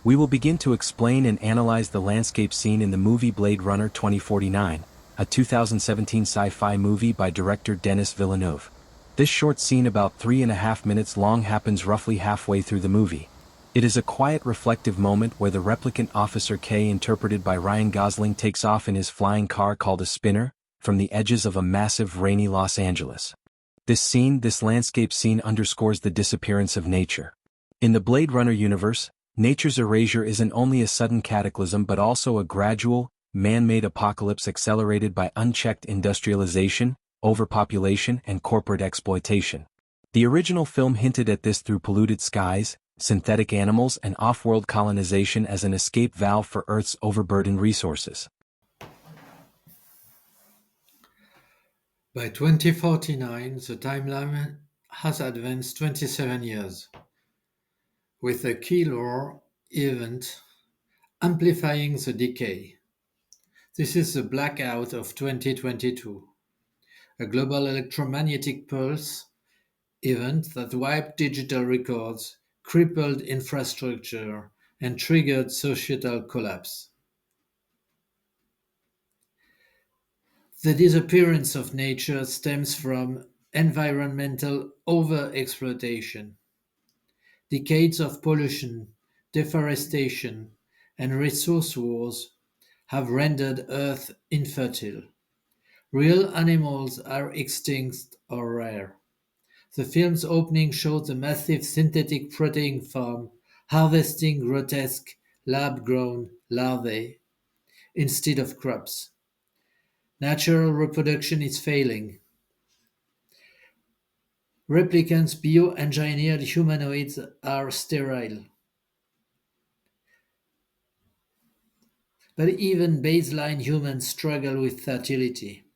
We will begin to explain and analyze the landscape scene in the movie Blade Runner 2049, a 2017 sci-fi movie by director Denis Villeneuve. This short scene, about 3.5 minutes long, happens roughly halfway through the movie. It is a quiet, reflective moment where the replicant Officer K, interpreted by Ryan Gosling, takes off in his flying car called a spinner, from the edges of a massive, rainy Los Angeles. This landscape scene underscores the disappearance of nature. In the Blade Runner universe, nature's erasure isn't only a sudden cataclysm but also a gradual, man-made apocalypse accelerated by unchecked industrialization, overpopulation, and corporate exploitation. The original film hinted at this through polluted skies, synthetic animals, and off-world colonization as an escape valve for Earth's overburdened resources. By 2049, the timeline has advanced 27 years, with a killer event amplifying the decay. This is the blackout of 2022, a global electromagnetic pulse event that wiped digital records, crippled infrastructure, and triggered societal collapse. The disappearance of nature stems from environmental overexploitation. Decades of pollution, deforestation, and resource wars have rendered Earth infertile. Real animals are extinct or rare. The film's opening shows a massive synthetic protein farm harvesting grotesque lab-grown larvae instead of crops. Natural reproduction is failing. Replicants, bioengineered humanoids, are sterile. But even baseline humans struggle with fertility.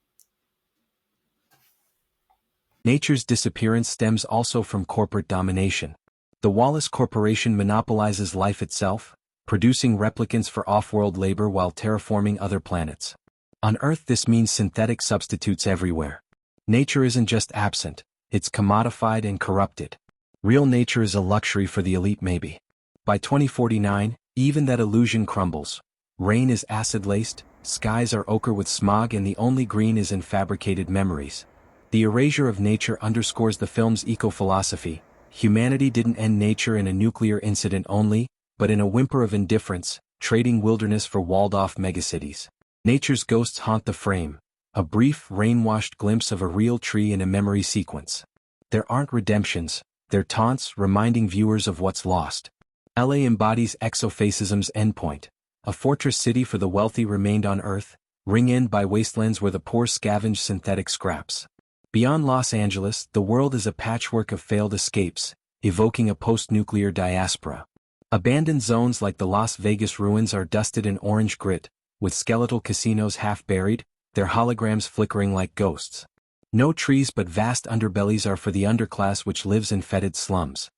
Nature's disappearance stems also from corporate domination. The Wallace Corporation monopolizes life itself, producing replicants for off-world labor while terraforming other planets. On Earth, this means synthetic substitutes everywhere. Nature isn't just absent, it's commodified and corrupted. Real nature is a luxury for the elite, maybe. By 2049, even that illusion crumbles. Rain is acid-laced, skies are ochre with smog, and the only green is in fabricated memories. The erasure of nature underscores the film's eco-philosophy. Humanity didn't end nature in a nuclear incident only, but in a whimper of indifference, trading wilderness for walled-off megacities. Nature's ghosts haunt the frame, a brief, rain-washed glimpse of a real tree in a memory sequence. There aren't redemptions, they're taunts reminding viewers of what's lost. LA embodies exofascism's endpoint. A fortress city for the wealthy remained on Earth, ring-in by wastelands where the poor scavenge synthetic scraps. Beyond Los Angeles, the world is a patchwork of failed escapes, evoking a post-nuclear diaspora. Abandoned zones like the Las Vegas ruins are dusted in orange grit, with skeletal casinos half buried, their holograms flickering like ghosts. No trees but vast underbellies are for the underclass which lives in fetid slums.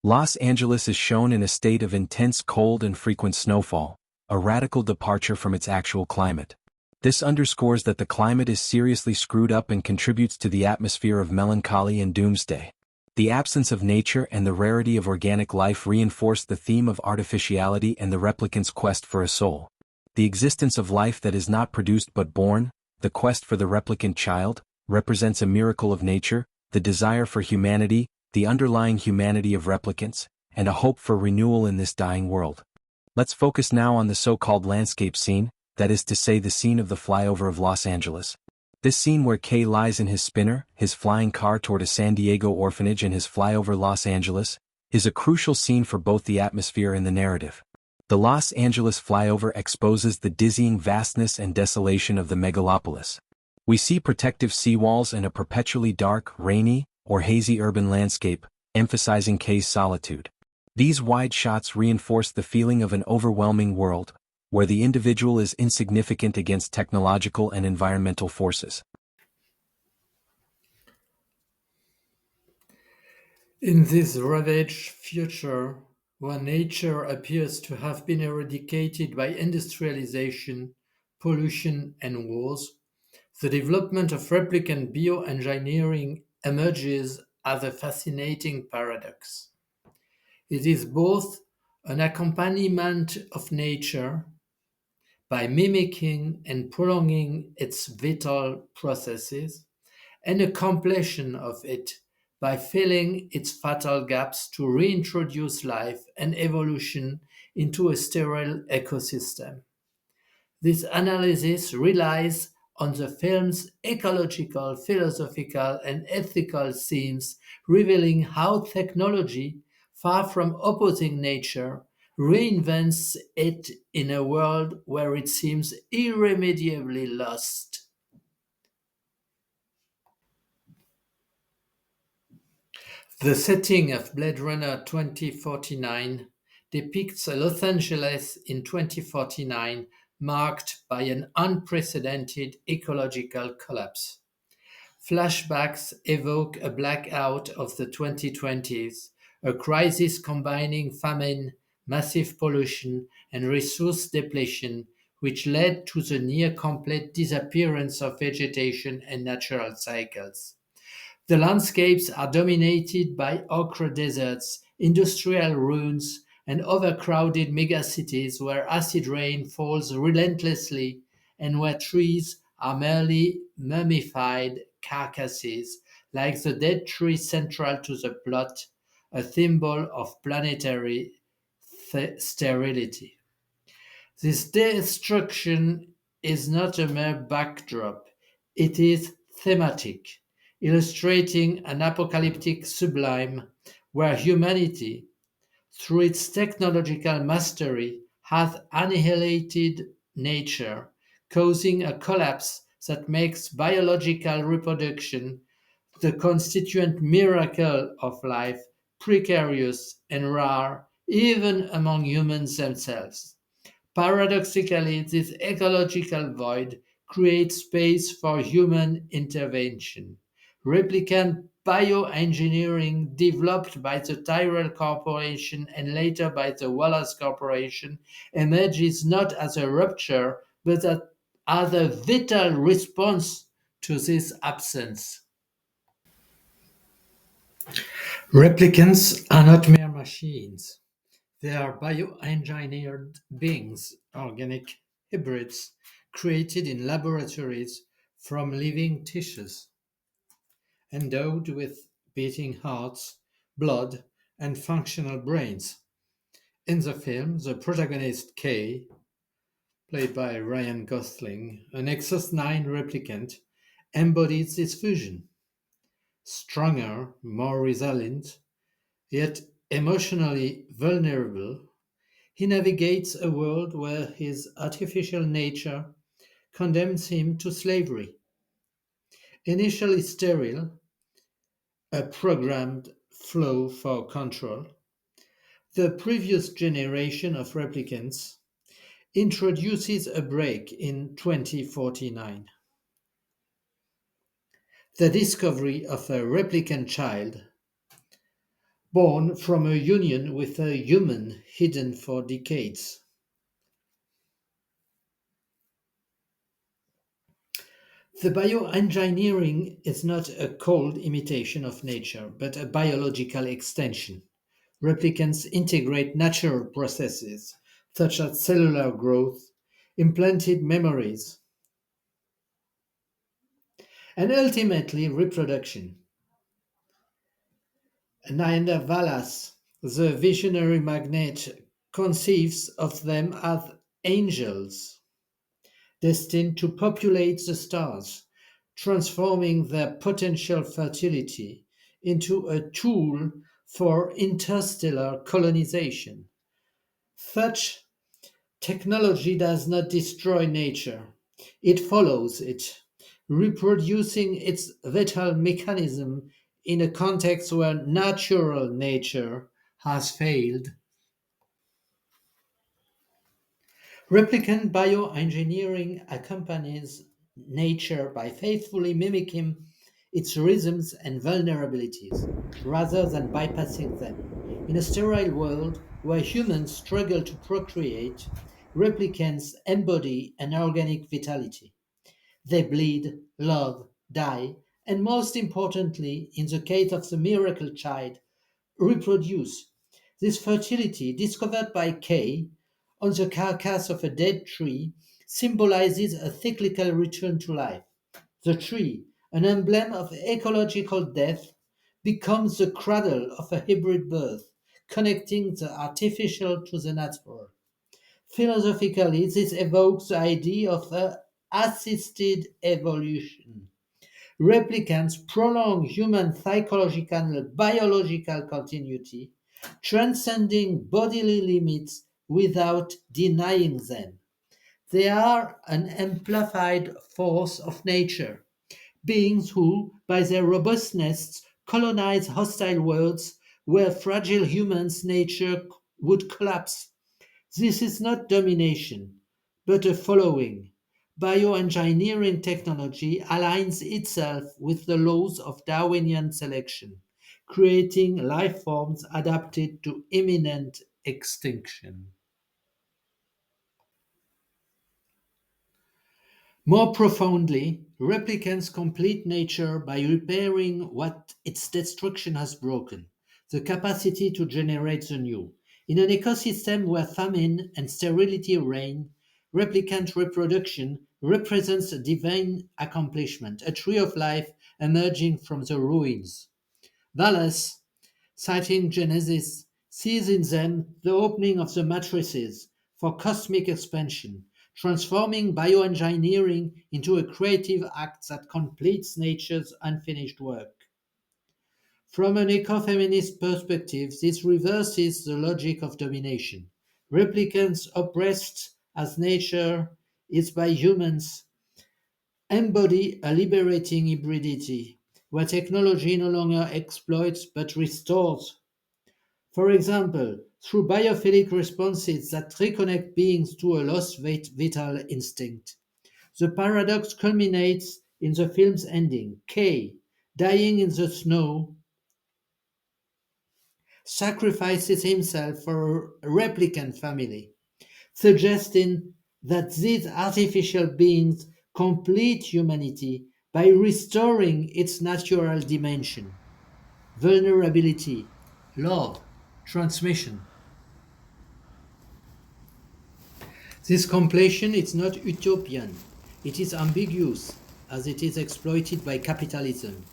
Los Angeles is shown in a state of intense cold and frequent snowfall, a radical departure from its actual climate. This underscores that the climate is seriously screwed up and contributes to the atmosphere of melancholy and doomsday. The absence of nature and the rarity of organic life reinforce the theme of artificiality and the replicant's quest for a soul. The existence of life that is not produced but born, the quest for the replicant child, represents a miracle of nature, the desire for humanity, the underlying humanity of replicants, and a hope for renewal in this dying world. Let's focus now on the so-called landscape scene, that is to say the scene of the flyover of Los Angeles. This scene where Kay lies in his spinner, his flying car toward a San Diego orphanage and his flyover Los Angeles, is a crucial scene for both the atmosphere and the narrative. The Los Angeles flyover exposes the dizzying vastness and desolation of the megalopolis. We see protective seawalls and a perpetually dark, rainy, or hazy urban landscape, emphasizing Kay's solitude. These wide shots reinforce the feeling of an overwhelming world, where the individual is insignificant against technological and environmental forces. In this ravaged future, where nature appears to have been eradicated by industrialization, pollution, and wars, the development of replicant bioengineering emerges as a fascinating paradox. It is both an accompaniment of nature by mimicking and prolonging its vital processes, and a completion of it by filling its fatal gaps to reintroduce life and evolution into a sterile ecosystem. This analysis relies on the film's ecological, philosophical, and ethical themes, revealing how technology, far from opposing nature, reinvents it in a world where it seems irremediably lost. The setting of Blade Runner 2049 depicts a Los Angeles in 2049 marked by an unprecedented ecological collapse. Flashbacks evoke a blackout of the 2020s, a crisis combining famine, massive pollution, and resource depletion, which led to the near complete disappearance of vegetation and natural cycles. The landscapes are dominated by ochre deserts, industrial ruins, and overcrowded megacities where acid rain falls relentlessly and where trees are merely mummified carcasses, like the dead tree central to the plot, a symbol of planetary sterility. This destruction is not a mere backdrop, it is thematic, illustrating an apocalyptic sublime where humanity, through its technological mastery, has annihilated nature, causing a collapse that makes biological reproduction, the constituent miracle of life, precarious and rare, even among humans themselves. Paradoxically, this ecological void creates space for human intervention. Replicant bioengineering, developed by the Tyrrell Corporation and later by the Wallace Corporation, emerges not as a rupture but as a vital response to this absence. Replicants are not mere machines. They are bioengineered beings, organic hybrids created in laboratories from living tissues, endowed with beating hearts, blood, and functional brains. In the film, the protagonist Kay, played by Ryan Gosling, an Nexus 9 replicant, embodies this fusion. Stronger, more resilient, yet emotionally vulnerable, he navigates a world where his artificial nature condemns him to slavery. Initially sterile, a programmed flow for control, the previous generation of replicants introduces a break in 2049. The discovery of a replicant child born from a union with a human hidden for decades. The bioengineering is not a cold imitation of nature, but a biological extension. Replicants integrate natural processes, such as cellular growth, implanted memories, and ultimately reproduction. Nayenda Vallas, the visionary magnate, conceives of them as angels destined to populate the stars, transforming their potential fertility into a tool for interstellar colonization. Such technology does not destroy nature, it follows it, reproducing its vital mechanism in a context where natural nature has failed. Replicant bioengineering accompanies nature by faithfully mimicking its rhythms and vulnerabilities, rather than bypassing them. In a sterile world where humans struggle to procreate, replicants embody an organic vitality. They bleed, love, die, and most importantly, in the case of the miracle child, reproduce. This fertility, discovered by Kay on the carcass of a dead tree, symbolizes a cyclical return to life. The tree, an emblem of ecological death, becomes the cradle of a hybrid birth, connecting the artificial to the natural. Philosophically, this evokes the idea of assisted evolution. Replicants prolong human psychological and biological continuity, transcending bodily limits without denying them. They are an amplified force of nature, beings who, by their robustness, colonize hostile worlds where fragile humans' nature would collapse. This is not domination, but a following. Bioengineering technology aligns itself with the laws of Darwinian selection, creating life forms adapted to imminent extinction. More profoundly, replicants complete nature by repairing what its destruction has broken, the capacity to generate the new. In an ecosystem where famine and sterility reign, replicant reproduction represents a divine accomplishment, a tree of life emerging from the ruins. Thus, citing Genesis, sees in them the opening of the matrices for cosmic expansion, transforming bioengineering into a creative act that completes nature's unfinished work. From an ecofeminist perspective, this reverses the logic of domination. Replicants oppressed as nature is by humans embody a liberating hybridity, where technology no longer exploits but restores. For example, through biophilic responses that reconnect beings to a lost vital instinct. The paradox culminates in the film's ending. Kay, dying in the snow, sacrifices himself for a replicant family, suggesting that these artificial beings complete humanity by restoring its natural dimension, vulnerability, love, transmission. This completion is not utopian, it is ambiguous as it is exploited by capitalism,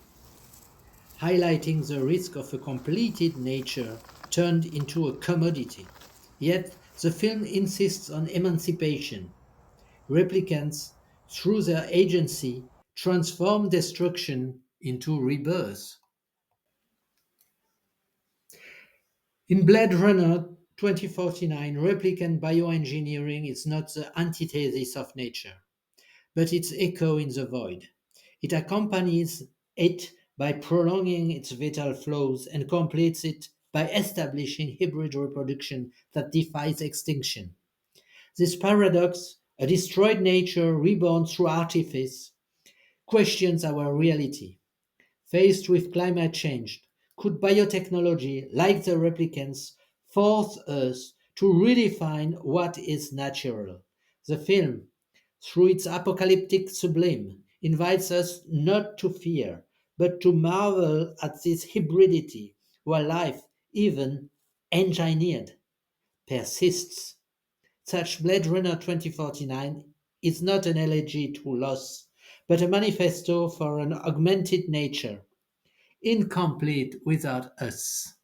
highlighting the risk of a completed nature turned into a commodity. Yet the film insists on emancipation. Replicants, through their agency, transform destruction into rebirth. In Blade Runner 2049, replicant bioengineering is not the antithesis of nature, but its echo in the void. It accompanies it by prolonging its vital flows and completes it by establishing hybrid reproduction that defies extinction. This paradox, a destroyed nature reborn through artifice, questions our reality. Faced with climate change, could biotechnology, like the replicants, force us to redefine what is natural? The film, through its apocalyptic sublime, invites us not to fear, but to marvel at this hybridity where life, even engineered, persists. Such Blade Runner 2049 is not an elegy to loss, but a manifesto for an augmented nature, incomplete without us.